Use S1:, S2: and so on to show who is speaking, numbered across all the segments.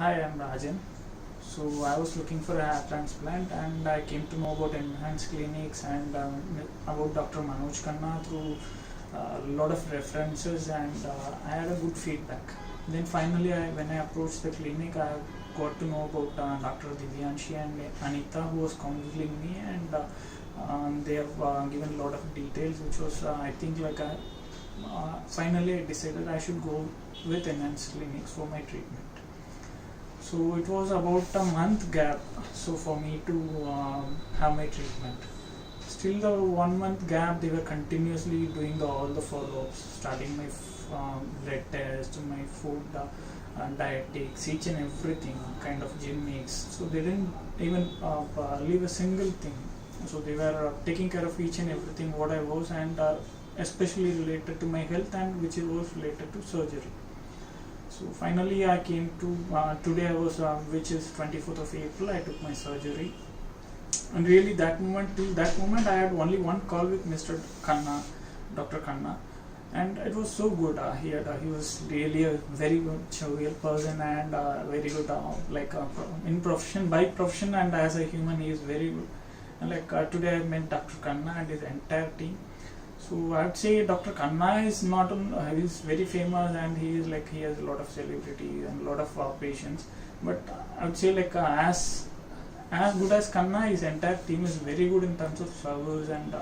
S1: Hi, I'm Rajan. So I was looking for a hair transplant and I came to know about enhanced clinics and about Dr. Manoj Khanna through a lot of references and I had a good feedback. Then finally when I approached the clinic, I got to know about Dr. Divyanshi and Anita who was counseling me, and they have given a lot of details which was I think finally I decided I should go with enhanced clinics for my treatment. So it was about a month gap so for me to have my treatment. Still the 1 month gap, they were continuously doing all the follow-ups, starting my blood test, my food dietetics, each and everything, kind of gym mix. So they didn't even leave a single thing. So they were taking care of each and everything what I was, and especially related to my health and which was related to surgery. So finally I came to today I was which is 24th of April I took my surgery, and really till that moment I had only one call with Mr. Khanna, Dr. Khanna, and it was so good. He was really a very good jovial person and very good in profession, by profession and as a human he is very good. And today I met Dr. Khanna and his entire team. So I would say Dr. Khanna is not he's very famous and he has a lot of celebrity and a lot of patients. But I would say as good as Khanna, his entire team is very good in terms of service, and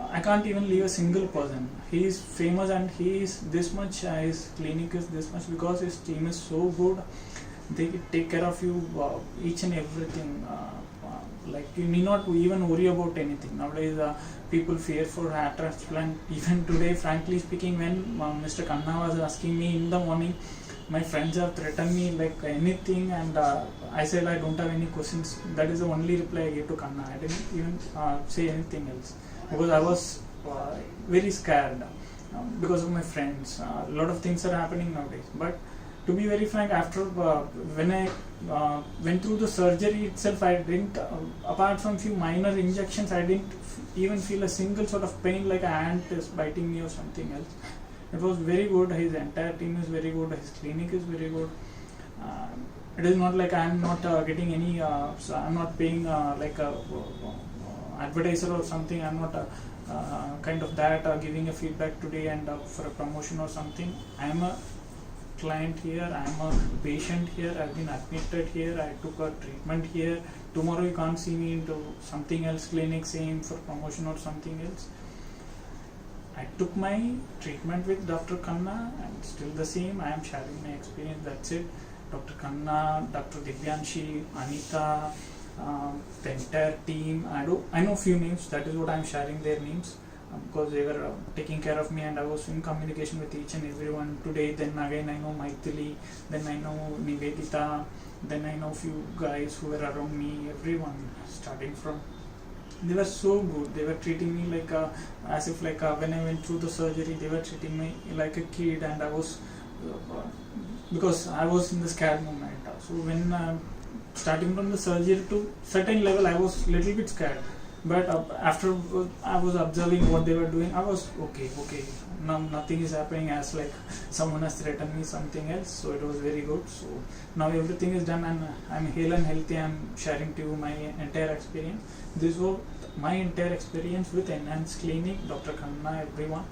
S1: I can't even leave a single person. He is famous and he is this much. His clinic is this much because his team is so good. They take care of you each and everything. You need not even worry about anything. Nowadays people fear for hair transplant. Even today, frankly speaking, when Mr. Khanna was asking me in the morning, my friends have threatened me like anything, and I said I don't have any questions. That is the only reply I gave to Khanna. I didn't even say anything else because I was very scared because of my friends. A lot of things are happening nowadays. But to be very frank, after when I went through the surgery itself, I didn't, apart from few minor injections, I didn't even feel a single sort of pain like a ant is biting me or something else. It was very good. His entire team is very good. His clinic is very good. It is not like I am not getting any. So I am not paying like a advertiser or something. I am not kind of that giving a feedback today and for a promotion or something. I am a client here, I am a patient here, I have been admitted here, I took a treatment here. Tomorrow you can't see me into something else clinic, same for promotion or something else. I took my treatment with Dr. Khanna and still the same. I am sharing my experience, that's it. Dr. Khanna, Dr. Divyanshi, Anita, the entire team. I know few names, that is what I am sharing their names. Because they were taking care of me and I was in communication with each and everyone. Today then again I know Maithili, then I know Nivedita, then I know few guys who were around me, everyone starting from. They were so good. They were treating me as if when I went through the surgery, they were treating me like a kid, and I was because I was in the scared moment. So when starting from the surgery to certain level, I was little bit scared. But after I was observing what they were doing, I was okay. Now nothing is happening as like someone has threatened me something else. So it was very good. So now everything is done and I'm hale and healthy. I'm sharing to you my entire experience. This was my entire experience with Enhanced Clinic, Dr. Khanna, everyone.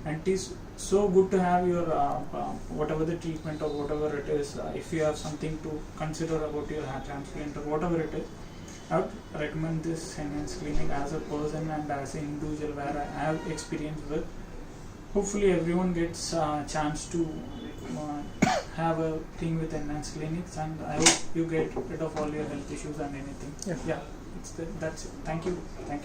S1: And it is so good to have your whatever the treatment or whatever it is. If you have something to consider about your hair transplant or whatever it is, I would recommend this Enhanced Clinic as a person and as an individual where I have experience with. Hopefully everyone gets a chance to have a thing with Enhanced Clinics, and I hope you get rid of all your health issues and anything. Yeah, that's it. Thank you. Bye.